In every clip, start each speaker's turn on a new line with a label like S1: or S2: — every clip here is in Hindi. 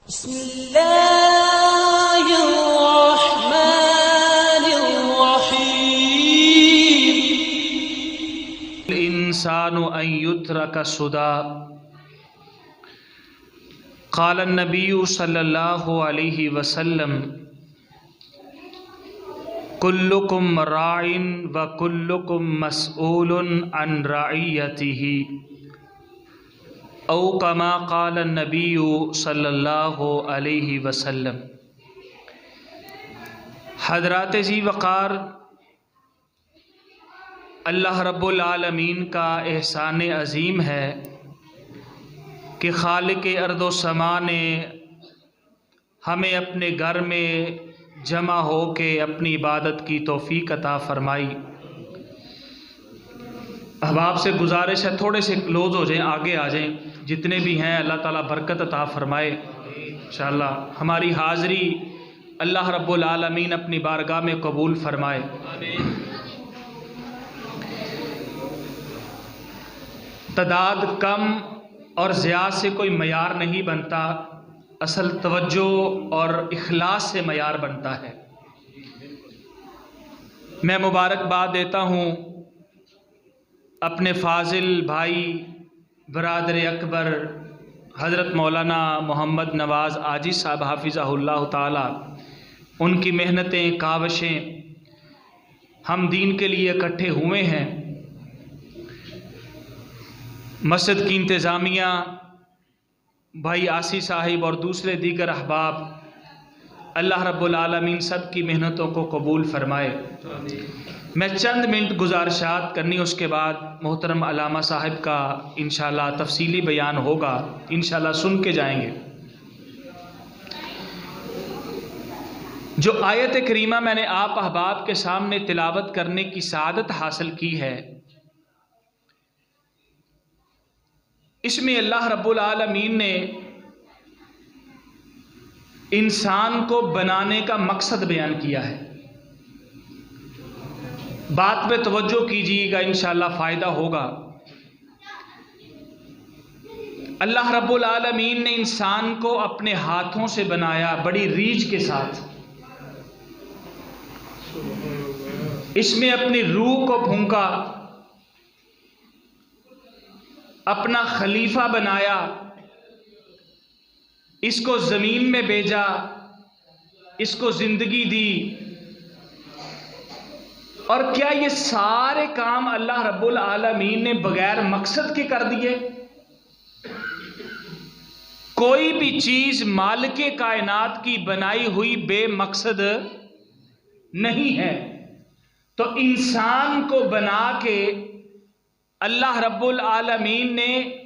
S1: बिस्मिल्लाहिर्रहमानिर्रहीम। इंसानु अन युत्रक सुदा। क़ाल नबी सल्लल्लाहु अलैहि वसल्लम कुल्लुकुम राइन व कुल्लुकुम मसऊलुन अन रइयतिही औ कमा क़ाल नबी सल्लल्लाहु अलैहि वसल्लम। हज़रात ज़ी वक़ार अल्लाह रब्बुल आलमीन का एहसान अज़ीम है कि खालिक अर्दो समा ने हमें अपने घर में जमा हो के अपनी इबादत की तौफ़ीक अता फ़रमाई। अहबाब से गुजारिश है थोड़े से क्लोज़ हो जाएं, आगे आ जाएं, जितने भी हैं अल्लाह ताला बरकत अता फ़रमाए इंशाअल्लाह। हमारी हाज़री अल्लाह रब्बुल आलमीन अपनी बारगाह में कबूल फ़रमाए। तादाद कम और ज़्यादा से कोई मयार नहीं बनता, असल तवज्जो और इखलास से मयार बनता है। मैं मुबारकबाद देता हूँ अपने फाजिल भाई बरादर अकबर हज़रत मौलाना मोहम्मद नवाज़ आजी साहब हाफिज़हुल्लाह ताला। उनकी मेहनतें कावशें हम दीन के लिए इकट्ठे हुए हैं। मस्जिद की इंतज़ामिया भाई आसी साहिब और दूसरे दीगर अहबाब, अल्लाह रब्बुल आलमीन सब की मेहनतों को कबूल फ़रमाए। मैं चंद मिनट गुजारिशात करनी, उसके बाद मोहतरम अल्लामा साहिब का इंशाअल्लाह तफसीली बयान होगा, इंशाअल्लाह सुन के जाएंगे। जो आयत करीमा मैंने आप अहबाब के सामने तिलावत करने की सआदत हासिल की है, इसमें अल्लाह रब्बुल आलमीन ने इंसान को बनाने का मकसद बयान किया है। बात पे तवज्जो कीजिएगा, इंशाअल्लाह फ़ायदा होगा। अल्लाह रब्बुल आलमीन ने इंसान को अपने हाथों से बनाया, बड़ी रीझ के साथ। इसमें अपनी रूह को फूंका, अपना खलीफा बनाया, इसको ज़मीन में भेजा, इसको ज़िंदगी दी। और क्या ये सारे काम अल्लाह रब्बुल आलमीन ने बगैर मकसद के कर दिए? कोई भी चीज़ मालिके कायनात की बनाई हुई बेमकसद नहीं है। तो इंसान को बना के अल्लाह रब्बुल आलमीन ने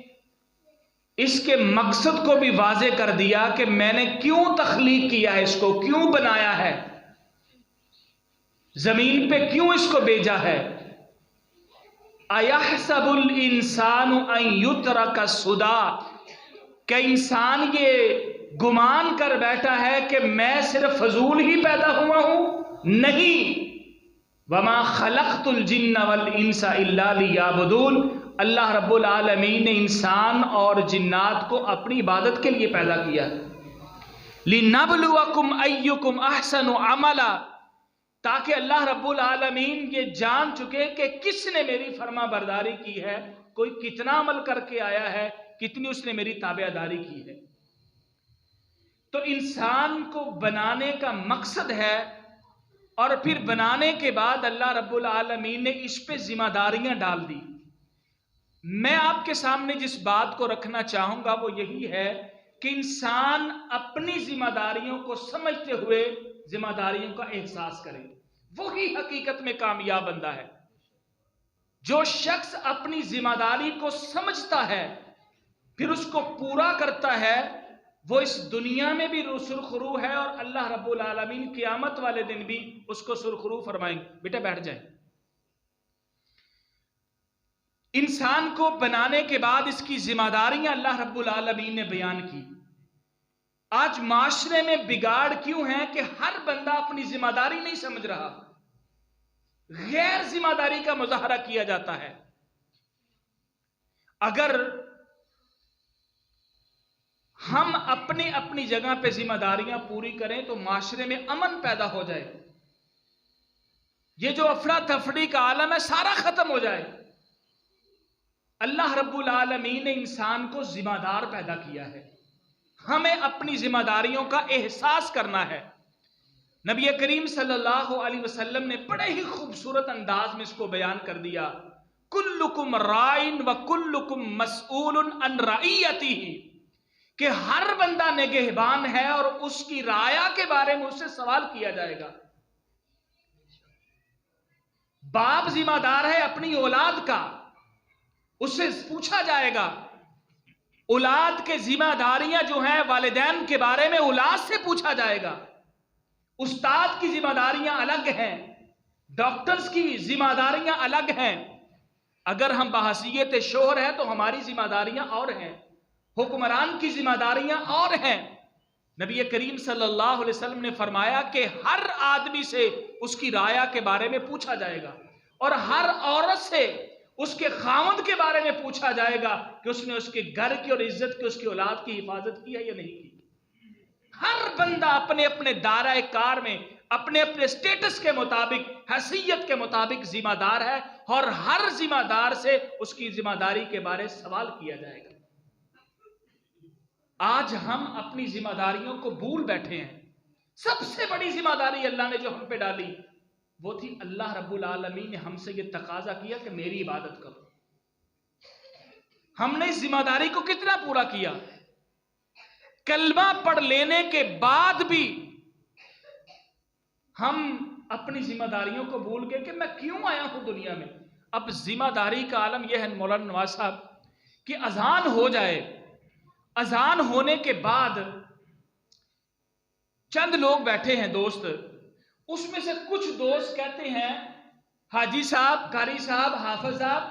S1: इसके मकसद को भी वाज़े कर दिया कि मैंने क्यों तख्लीक किया है, इसको क्यों बनाया है, जमीन पे क्यों इसको भेजा है। अयहसबुल इंसानु अन युत्रक सुदा। क्या इंसान ये गुमान कर बैठा है कि मैं सिर्फ फजूल ही पैदा हुआ हूं? नहीं। वमा खलक़तुल जिन्ना वल इंसा इल्ला लियाबुदून। अल्लाह रब्बुल आलमीन ने इंसान और जिन्नात को अपनी इबादत के लिए पैदा किया। लिनब्लुवकुम अय्युकुम अहसनु अमला, ताकि अल्लाह रब्बुल आलमीन ये जान चुके कि किसने मेरी फर्मा बरदारी की है, कोई कितना अमल करके आया है, कितनी उसने मेरी ताबेदारी की है। तो इंसान को बनाने का मकसद है, और फिर बनाने के बाद अल्लाह रब्बुल आलमीन ने इस पे जिम्मेदारियां डाल दी। मैं आपके सामने जिस बात को रखना चाहूंगा वो यही है कि इंसान अपनी जिम्मेदारियों को समझते हुए जिम्मेदारियों का एहसास करे, वही हकीकत में कामयाब बंदा है। जो शख्स अपनी जिम्मेदारी को समझता है फिर उसको पूरा करता है, वो इस दुनिया में भी सुरखरू है और अल्लाह रब्बुल आलमीन क़यामत वाले दिन भी उसको सुरखरू फरमाएंगे। बेटा बैठ जाए। इंसान को बनाने के बाद इसकी जिम्मेदारियां अल्लाह रब्बुल आलमीन ने बयान की। आज माशरे में बिगाड़ क्यों है कि हर बंदा अपनी जिम्मेदारी नहीं समझ रहा, गैर जिम्मेदारी का मुजाहरा किया जाता है। अगर हम अपनी अपनी जगह पे जिम्मेदारियां पूरी करें तो माशरे में अमन पैदा हो जाए, ये जो अफरा तफरी का आलम है सारा खत्म हो जाए। अल्लाह रब्बुल आलमीन ने इंसान को जिम्मेदार पैदा किया है, हमें अपनी जिम्मेदारियों का एहसास करना है। नबी करीम सल्लल्लाहु अलैहि वसल्लम ने बड़े ही खूबसूरत अंदाज में इसको बयान कर दिया, कुल्लुकुम राइन व कुल्लुकुम मसऊलुन अन रइयतिही, कि हर बंदा निगहबान है और उसकी राया के बारे में उससे सवाल किया जाएगा। बाप जिम्मेदार है अपनी औलाद का, उससे पूछा जाएगा। औलाद के जिम्मेदारियां जो हैं वालिदैन के बारे में औलाद से पूछा जाएगा। उस्ताद की जिम्मेदारियां अलग हैं, डॉक्टर्स की जिम्मेदारियां अलग हैं। अगर हम बहसीयत शोहर है तो हमारी जिम्मेदारियां और हैं, हुक्मरान की जिम्मेदारियां और हैं। नबी करीम सल्लल्लाहु अलैहि वसल्लम ने फरमाया कि हर आदमी से उसकी राया के बारे में पूछा जाएगा और हर औरत से उसके खावंद के बारे में पूछा जाएगा कि उसने उसके घर की और इज्जत की, उसकी औलाद की हिफाजत की है या नहीं की। हर बंदा अपने अपने दायरे कार में अपने अपने स्टेटस के मुताबिक, हैसियत के मुताबिक जिम्मेदार है और हर जिम्मेदार से उसकी जिम्मेदारी के बारे में सवाल किया जाएगा। आज हम अपनी जिम्मेदारियों को भूल बैठे हैं। सबसे बड़ी जिम्मेदारी अल्लाह ने जो हम पे डाली वो थी, अल्लाह रब्बुल आलमीन ने हमसे ये तकाजा किया कि मेरी इबादत करो। हमने इस जिम्मेदारी को कितना पूरा किया? कलमा पढ़ लेने के बाद भी हम अपनी जिम्मेदारियों को भूल गए कि मैं क्यों आया हूं दुनिया में। अब जिम्मेदारी का आलम यह है मौलाना नवाज साहब कि अजान हो जाए, अजान होने के बाद चंद लोग बैठे हैं दोस्त, उसमें से कुछ दोस्त कहते हैं हाजी साहब, कारी साहब, हाफिज साहब,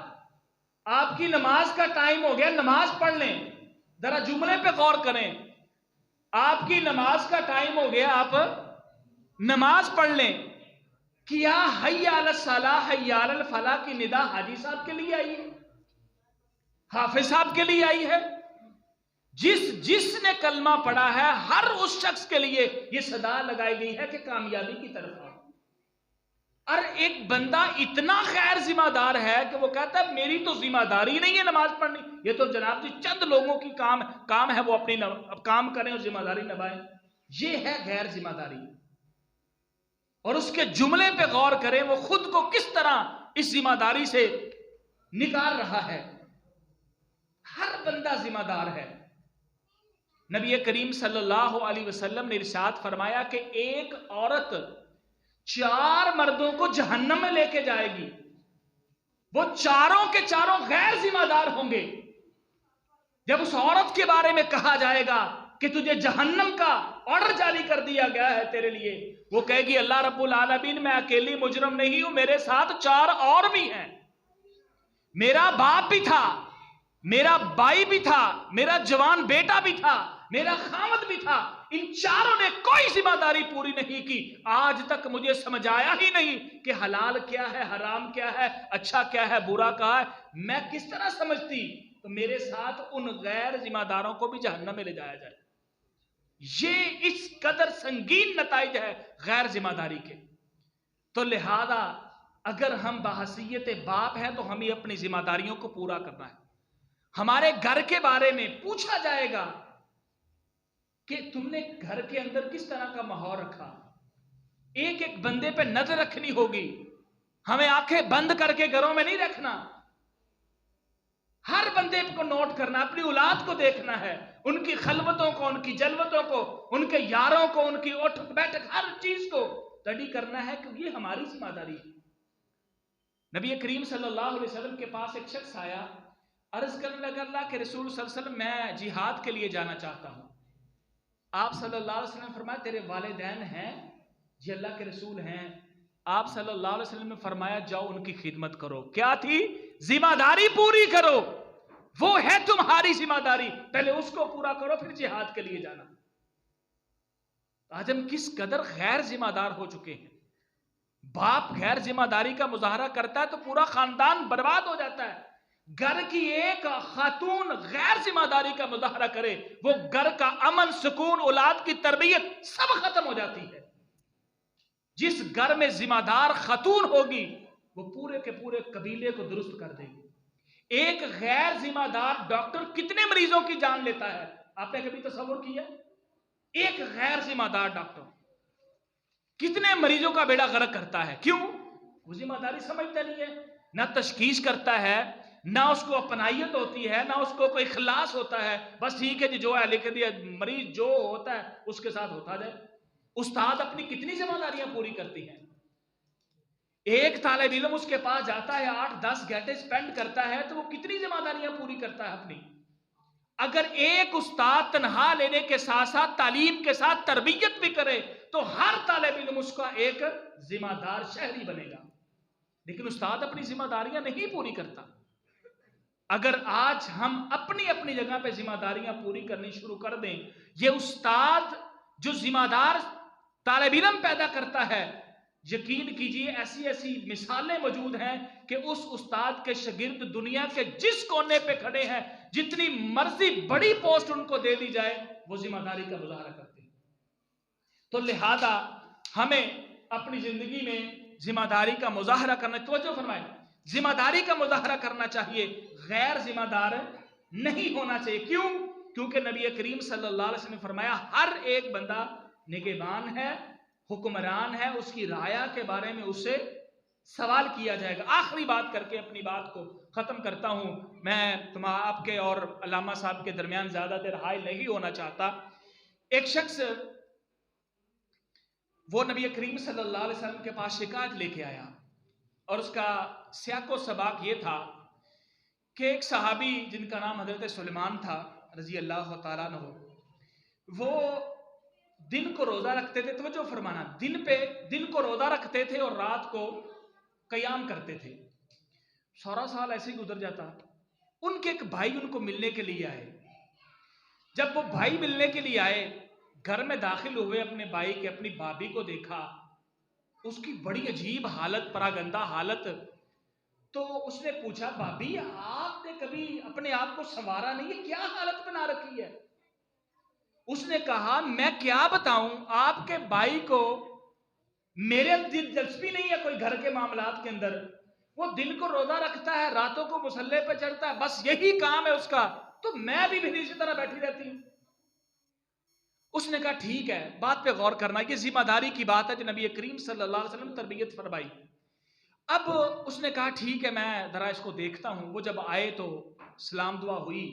S1: आपकी नमाज का टाइम हो गया, नमाज पढ़ लें। जरा जुमले पे गौर करें, आपकी नमाज का टाइम हो गया, आप नमाज पढ़ लें। क्या हय्या अला सलाह हय्या अल फलाह की निदा हाजी साहब के लिए आई है, हाफिज साहब के लिए आई है? जिसने कलमा पढ़ा है हर उस शख्स के लिए यह सदा लगाई गई है कि कामयाबी की तरफ आओ। और एक बंदा इतना गैर जिम्मेदार है कि वो कहता है मेरी तो जिम्मेदारी नहीं है नमाज पढ़नी, ये तो जनाब जी चंद लोगों की काम है, वो अपनी काम करें और जिम्मेदारी निभाएं। ये है गैर जिम्मेदारी। और उसके जुमले पे गौर करें, वो खुद को किस तरह इस जिम्मेदारी से निकाल रहा है। हर बंदा जिम्मेदार है। नबी करीम सल्लल्लाहु अलैहि वसल्लम ने इरशाद फरमाया कि एक औरत 4 मर्दों को जहन्नम में लेके जाएगी, वो चारों के चारों गैर जिम्मेदार होंगे। जब उस औरत के बारे में कहा जाएगा कि तुझे जहन्नम का ऑर्डर जारी कर दिया गया है तेरे लिए, वो कहेगी अल्लाह रब्बुल आलमीन मैं अकेली मुजरम नहीं हूं, मेरे साथ 4 और भी हैं। मेरा बाप भी था, मेरा भाई भी था, मेरा जवान बेटा भी था, मेरा खामद भी था। इन चारों ने कोई जिम्मेदारी पूरी नहीं की। आज तक मुझे समझ आया ही नहीं कि हलाल क्या है, हराम क्या है, अच्छा क्या है, बुरा क्या है। मैं किस तरह समझती तो मेरे साथ उन गैर जिम्मेदारों को भी जहन्नम में ले जाया जाए। ये इस कदर संगीन नताइज है गैर जिम्मेदारी के। तो लिहाजा अगर हम बहसीयत बाप हैं तो हमें अपनी जिम्मेदारियों को पूरा करना है। हमारे घर के बारे में पूछा जाएगा कि तुमने घर के अंदर किस तरह का माहौल रखा। एक एक बंदे पे नजर रखनी होगी, हमें आंखें बंद करके घरों में नहीं रखना। हर बंदे को नोट करना, अपनी औलाद को देखना है, उनकी खलवतों को, उनकी जलवतों को, उनके यारों को, उनकी उठक बैठक, हर चीज को स्टडी करना है कि ये हमारी जिम्मेदारी है। नबी करीम सल्लल्लाहु अलैहि वसल्लम के पास एक शख्स आया, अर्ज करने लगा अल्लाह के रसूल सल्लल्लाहु अलैहि वसल्लम मैं जिहाद के लिए जाना चाहता हूं। आप सल्लल्लाहु अलैहि वसल्लम फरमाया तेरे वालिदैन हैं? जी अल्लाह के रसूल हैं। आप सल्लल्लाहु अलैहि वसल्लम ने फरमाया जाओ उनकी खिदमत करो। क्या थी? जिम्मेदारी पूरी करो, वो है तुम्हारी जिम्मेदारी, पहले उसको पूरा करो फिर जिहाद के लिए जाना। आज हम किस कदर गैर जिम्मेदार हो चुके हैं। बाप गैर जिम्मेदारी का मुजाहरा करता है तो पूरा खानदान बर्बाद हो जाता है। घर की एक खातून गैर जिम्मेदारी का मुजाहरा करे, वो घर का अमन, सुकून, औलाद की तरबियत सब खत्म हो जाती है। जिस घर में जिम्मेदार खातून होगी वो पूरे के पूरे कबीले को दुरुस्त कर देगी। एक गैर जिम्मेदार डॉक्टर कितने मरीजों की जान लेता है, आपने कभी तसव्वुर किया? एक गैर जिम्मेदार डॉक्टर कितने मरीजों का बेड़ा गर्क करता है। क्यों? वो जिम्मेदारी समझता नहीं है, ना तशखीस करता है, ना उसको अपनाइयत होती है, ना उसको कोई इखलास होता है। बस ठीक है जी, जो है लिख दिया, मरीज जो होता है उसके साथ होता जाए। उस्ताद अपनी कितनी जिम्मेदारियां पूरी करती हैं। एक तालिब इल्म उसके पास जाता है, 8-10 घंटे स्पेंड करता है, तो वो कितनी जिम्मेदारियां पूरी करता है अपनी। अगर एक उस्ताद तनहा लेने के साथ साथ तालीम के साथ तरबियत भी करे तो हर तालिब इल्म उसका एक जिम्मेदार शहरी बनेगा। लेकिन उस्ताद अपनी जिम्मेदारियां नहीं पूरी करता। अगर आज हम अपनी अपनी जगह पे जिम्मेदारियां पूरी करनी शुरू कर दें, ये उस्ताद जो जिम्मेदार तालिब इल्म पैदा करता है, यकीन कीजिए ऐसी ऐसी मिसालें मौजूद हैं कि उस उस्ताद के शागिर्द दुनिया के जिस कोने पे खड़े हैं, जितनी मर्जी बड़ी पोस्ट उनको दे दी जाए, वो जिम्मेदारी का मुजाहरा करते हैं। तो लिहाजा हमें अपनी जिंदगी में जिम्मेदारी का मुजाहरा करना, तवज्जो फरमाएं, जिम्मेदारी का मुजाहरा करना चाहिए, गैर जिम्मेदार नहीं होना चाहिए। क्यों? क्योंकि नबी करीम सल्लल्लाहु अलैहि वसल्लम ने फरमाया हर एक बंदा निगहबान है, हुक्मरान है, उसकी राया के बारे में उससे सवाल किया जाएगा। आखिरी बात करके अपनी बात को खत्म करता हूं। मैं आपके और अल्लामा साहब के दरमियान ज्यादा देर हाइल नहीं होना चाहता। एक शख्स वो नबी करीम सल्लल्लाहु अलैहि वसल्लम के पास शिकायत लेके आया और उसका सियाको सबाक ये था कि एक सहाबी जिनका नाम हजरत सुलेमान था रजी अल्लाह तआला अन्हु, वो दिन को रोजा रखते थे। तवज्जो फरमाना, दिन को रोजा रखते थे और रात को कयाम करते थे। सारा साल ऐसे ही गुजर जाता। उनके एक भाई उनको मिलने के लिए आए। जब वो भाई मिलने के लिए आए, घर में दाखिल हुए, अपने भाई के अपनी भाभी को देखा, उसकी बड़ी अजीब हालत, परागंदा हालत। तो उसने पूछा, भाभी आपने कभी अपने आप को संवारा नहीं है, क्या हालत बना रखी है? उसने कहा, मैं क्या बताऊं, आपके भाई को मेरे दिलचस्पी नहीं है कोई घर के मामलात के अंदर। वो दिन को रोजा रखता है, रातों को मुसल्ले पे चढ़ता है, बस यही काम है उसका। तो मैं भी इसी तरह बैठी रहती हूं। उसने कहा, ठीक है, बात पे गौर करना, ये जिम्मेदारी की बात है जो नबी करीम सल्लल्लाहु अलैहि वसल्लम तरबियत फरमाई। अब उसने कहा, ठीक है, मैं जरा इसको देखता हूं। वो जब आए तो सलाम दुआ हुई।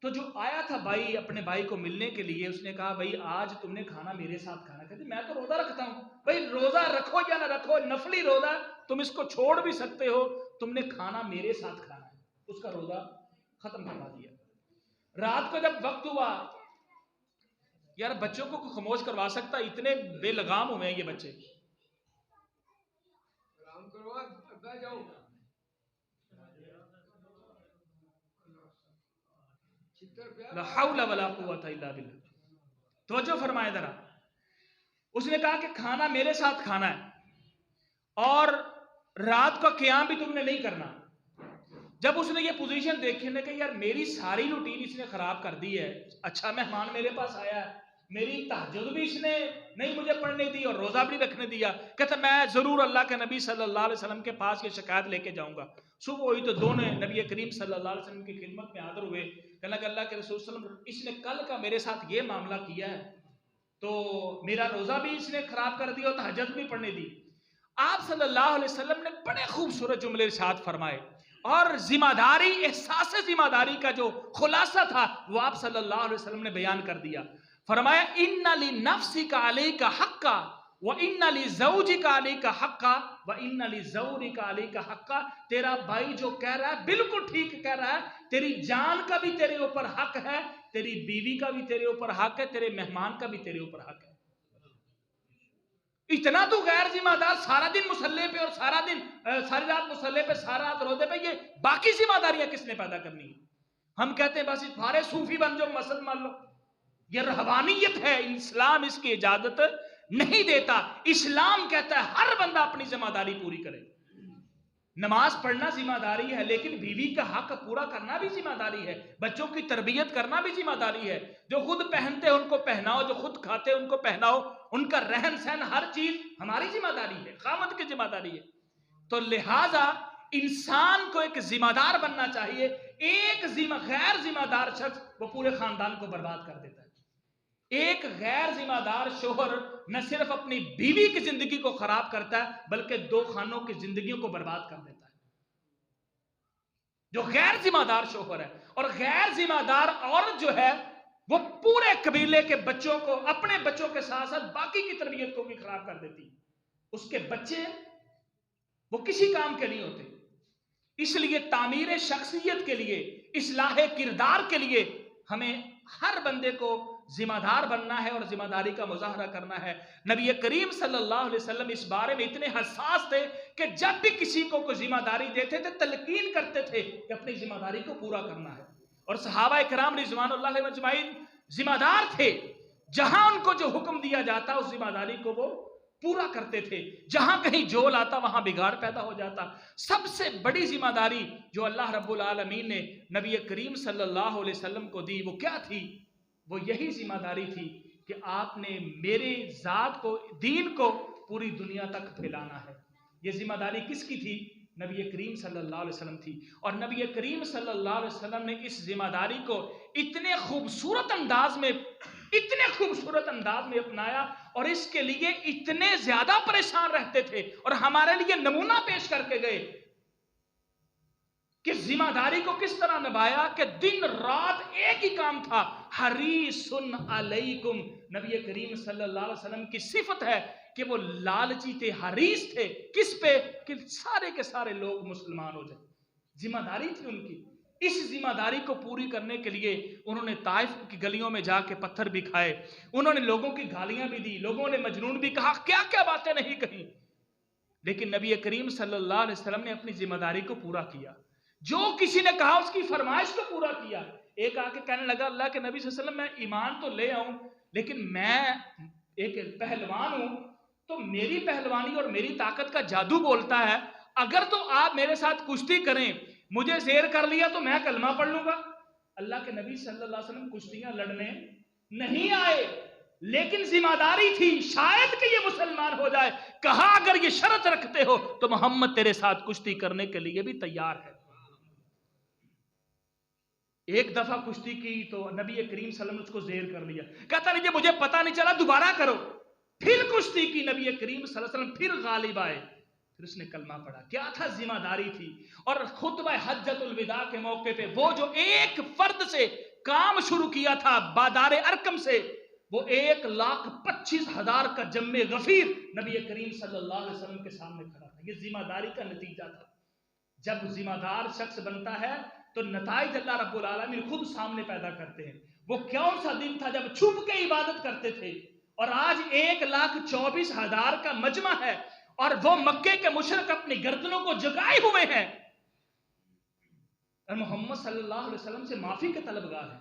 S1: तो जो आया था भाई अपने भाई को मिलने के लिए, उसने कहा, भाई आज तुमने खाना मेरे साथ खाना। कहते, मैं तो रोजा रखता हूं। भाई रोजा रखो या ना रखो, नफली रोजा, तुम इसको छोड़ भी सकते हो, तुमने खाना मेरे साथ खाना है। उसका रोजा खत्म करवा दिया। रात को जब वक्त हुआ, यार बच्चों को खामोश करवा सकता, इतने बेलगाम हुए हैं ये बच्चे। तवज्जो फरमाए जरा। उसने कहा कि खाना मेरे साथ खाना है और रात का क़याम भी तुमने नहीं करना। जब उसने ये पोजीशन देखी, ने कहा, यार मेरी सारी रूटीन इसने खराब कर दी है। अच्छा मेहमान मेरे पास आया है, मेरी तहज्जुद भी इसने नहीं मुझे पढ़ने दी और रोजा भी रखने दिया। कहता, मैं जरूर अल्लाह के नबी सल्लल्लाहु अलैहि वसल्लम के पास ये शिकायत लेके जाऊंगा। सुबह हुई तो दोनों नबी करीम सल्लल्लाहु अलैहि वसल्लम की खिदमत में हाजिर हुए। कहने लगे, अल्लाह के रसूल सल्लल्लाहु अलैहि वसल्लम, इसने कल का मेरे साथ ये मामला किया है, तो मेरा रोजा भी इसने खराब कर दिया और तहज्जुद भी पढ़ने दी। आप सल्लल्लाहु अलैहि वसल्लम ने बड़े खूबसूरत जुमले इरशाद फरमाए और जिम्मेदारी, एहसास जिम्मेदारी का जो खुलासा था वो आप सल्लल्लाहु अलैहि वसल्लम ने बयान कर दिया। फरमाया, इन्ना ली नफ्सिका अलैका हक्का व इन्ना ली ज़ौजिका अलैका हक्का व इन्ना ली ज़ौरिका अलैका हक्का। तेरा भाई जो कह रहा है बिल्कुल ठीक कह रहा है, तेरी जान का भी तेरे ऊपर हक है, तेरी बीवी का भी तेरे ऊपर हक है, तेरे मेहमान का भी तेरे ऊपर हक है। इतना तो गैर जिम्मेदार, सारा दिन मुसल्ले पे और सारी रात मुसल्ले पे, सारा रात रोजे पे, ये बाकी जिम्मेदारियां किसने पैदा करनी है? हम कहते हैं बस सारे सूफी बन जाओ, मसद मान लो। ये रहबानियत है, इस्लाम इसकी इजाजत नहीं देता। इस्लाम कहता है हर बंदा अपनी जिम्मेदारी पूरी करे। नमाज पढ़ना जिम्मेदारी है, लेकिन बीवी का हक पूरा करना भी जिम्मेदारी है, बच्चों की तरबियत करना भी जिम्मेदारी है। जो खुद पहनते हैं उनको पहनाओ, जो खुद खाते हैं उनको पहनाओ, उनका रहन सहन हर चीज हमारी जिम्मेदारी है, खामद की जिम्मेदारी है। तो लिहाजा इंसान को एक जिम्मेदार बनना चाहिए। एक गैर जिम्मेदार शख्स वो पूरे खानदान को बर्बाद कर देता है। एक गैर जिम्मेदार शोहर न सिर्फ अपनी बीवी की जिंदगी को खराब करता है, बल्कि दो खानों की जिंदगियों को बर्बाद कर देता है। जो गैर जिम्मेदार शोहर है, और गैर जिम्मेदार औरत जो है, वो पूरे कबीले के बच्चों को, अपने बच्चों के साथ साथ बाकी की तरबियत को भी खराब कर देती है। उसके बच्चे वो किसी काम के नहीं होते। इसलिए तामीर शख्सियत के लिए, इस्लाह किरदार के लिए हमें हर बंदे को जिम्मेदार बनना है और जिम्मेदारी का मुजाहरा करना है। नबी करीम सल्लल्लाहु अलैहि वसल्लम इस बारे में इतने हसास थे कि जब भी किसी को कोई जिम्मेदारी देते थे, तलकीन करते थे कि अपनी जिम्मेदारी को पूरा करना है। और सहाबा इकराम रिज़वानुल्लाह अलैहिम अजमाइन जिम्मेदार थे। जहां उनको जो हुक्म दिया जाता उस जिम्मेदारी को वो पूरा करते थे। जहां कहीं जोल आता वहां बिगाड़ पैदा हो जाता। सबसे बड़ी जिम्मेदारी जो अल्लाह रब्बुल आलमीन ने नबी करीम सल्लल्लाहु अलैहि वसल्लम को दी, वो क्या थी? वो यही जिम्मेदारी थी कि आपने मेरे जात को, दीन को पूरी दुनिया तक फैलाना है। ये जिम्मेदारी किसकी थी? नबी करीम सल्लल्लाहु अलैहि वसल्लम थी। और नबी करीम सल्लल्लाहु अलैहि वसल्लम ने इस जिम्मेदारी को इतने खूबसूरत अंदाज में अपनाया, और इसके लिए इतने ज्यादा परेशान रहते थे और हमारे लिए नमूना पेश करके गए कि जिम्मेदारी को किस तरह निभाया, कि दिन रात एक ही काम था, हरीसुन अलैकुम। नबी करीम सल्लल्लाहु अलैहि वसल्लम की सिफत है कि वो लालची थे, हरीस थे। किस पे? कि सारे के सारे लोग मुसलमान हो जाए। जिम्मेदारी थी उनकी। इस जिम्मेदारी को पूरी करने के लिए उन्होंने ताइफ की गलियों में जाके पत्थर भी खाए, उन्होंने लोगों की गालियां भी दी, लोगों ने मजनून भी कहा, क्या क्या बातें नहीं कही, लेकिन नबी करीम सल्लल्लाहु अलैहि वसल्लम ने अपनी जिम्मेदारी को पूरा किया। जो किसी ने कहा उसकी फरमाइश को पूरा किया। एक आके कहने लगा, अल्लाह के नबी सल्लल्लाहु अलैहि वसल्लम, मैं ईमान तो ले आऊं, लेकिन मैं एक पहलवान हूं, तो मेरी पहलवानी और मेरी ताकत का जादू बोलता है, अगर तो आप मेरे साथ कुश्ती करें, मुझे ज़ेर कर लिया तो मैं कलमा पढ़ लूंगा। अल्लाह के नबी सल्लल्लाहु अलैहि वसल्लम कुश्तियां लड़ने नहीं आए, लेकिन जिम्मेदारी थी शायद कि ये मुसलमान हो जाए। कहा, अगर ये शर्त रखते हो तो मोहम्मद तेरे साथ कुश्ती करने के लिए भी तैयार है। एक दफा कुश्ती की तो नबी करीम सल्लल्लाहु अलैहि वसल्लम ने उसको ज़ेर कर लिया। कहता नहीं, मुझे पता नहीं चला, दोबारा करो। फिर कुश्ती की, नबी करीम सल्लल्लाहु अलैहि वसल्लम फिर गालिब आए, फिर उसने कलमा पढ़ा। क्या था? जिम्मेदारी थी। और खुतबा हज्जतुल विदा के मौके पे वो जो एक फर्द से काम शुरू किया था, बादारे अरकम से, वो 1,25,000 का जम्मे गफीर नबी करीम सल्लल्लाहु अलैहि वसल्लम के सामने खड़ा था। ये जिम्मेदारी का नतीजा था। जब जिम्मेदार शख्स बनता है तो नताइज अल्लाह रब्बुल आलमीन खुद सामने पैदा करते हैं। वो कौन सा दिन था जब छुप के इबादत करते थे, और आज 1,24,000 का मजमा है, और वो मक्के के मुशरिक अपनी गर्दनों को झुकाए हुए हैं और मोहम्मद सल्लल्लाहु अलैहि वसल्लम से माफी के तलबगार हैं।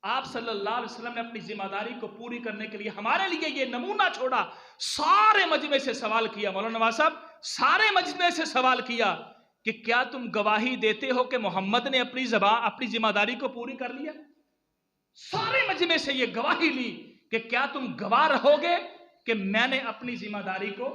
S1: आप सल्लल्लाहु अलैहि वसल्लम ने अपनी जिम्मेदारी को पूरी करने के लिए हमारे लिए ये नमूना छोड़ा। सारे मजमे से सवाल किया, मौलाना नवाज साहब, सारे मजमे से सवाल किया कि क्या तुम गवाही देते हो कि मोहम्मद ने अपनी जिम्मेदारी को पूरी कर लिया? सारे मजमे से ये गवाही ली कि क्या तुम गवाह रहोगे कि मैंने अपनी जिम्मेदारी को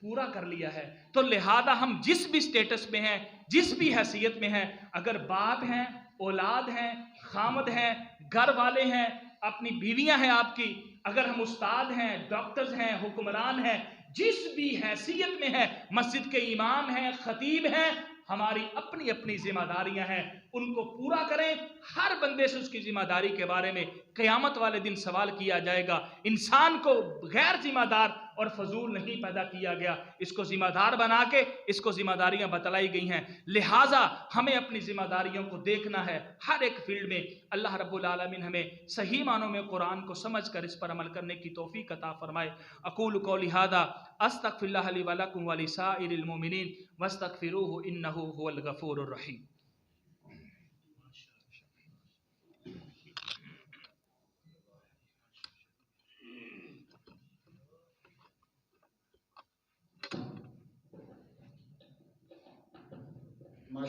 S1: पूरा कर लिया है। तो लिहाजा हम जिस भी स्टेटस में हैं, जिस भी हैसियत में हैं, अगर बाप हैं, औलाद हैं, खामद हैं, घर वाले हैं, अपनी बीवियां हैं आपकी, अगर हम उस्ताद हैं, डॉक्टर्स हैं, हुक्मरान हैं, जिस भी हैसियत में है, मस्जिद के इमाम हैं, खतीब हैं, हमारी अपनी अपनी जिम्मेदारियां हैं, उनको पूरा करें। हर बंदे से उसकी जिम्मेदारी के बारे में क़यामत वाले दिन सवाल किया जाएगा। इंसान को गैर जिम्मेदार और फजूल नहीं पैदा किया गया, इसको जिम्मेदार बना के इसको जिम्मेदारियां बतलाई गई हैं। लिहाजा हमें अपनी जिम्मेदारियों को देखना है हर एक फील्ड में। अल्लाह रब्बुल आलमीन हमें सही मानों में कुरान को समझ कर इस पर अमल करने की तौफीक अता फरमाए। अक़ूलु क़ौली हाज़ा अस्तग़फ़िरुल्लाह ली व लकुम व लिसाइरिल मुमिनीन वस्तग़फ़िरूहु इन्नहु हुवल गफ़ूरुर रहीम।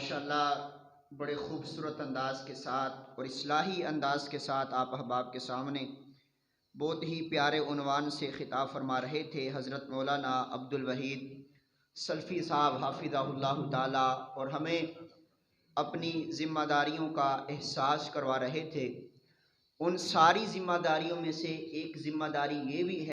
S2: माशाल्लाह बड़े खूबसूरत अंदाज के साथ और इस्लाही अंदाज के साथ आप अहबाब के सामने बहुत ही प्यारे उन्वान से खिताब फरमा रहे थे हज़रत मौलाना अब्दुल वहीद सल्फ़ी साहब हाफिज़हुल्लाह ताला, और हमें अपनी ज़िम्मेदारियों का एहसास करवा रहे थे। उन सारी ज़िम्मेदारियों में से एक ज़िम्मेदारी ये भी है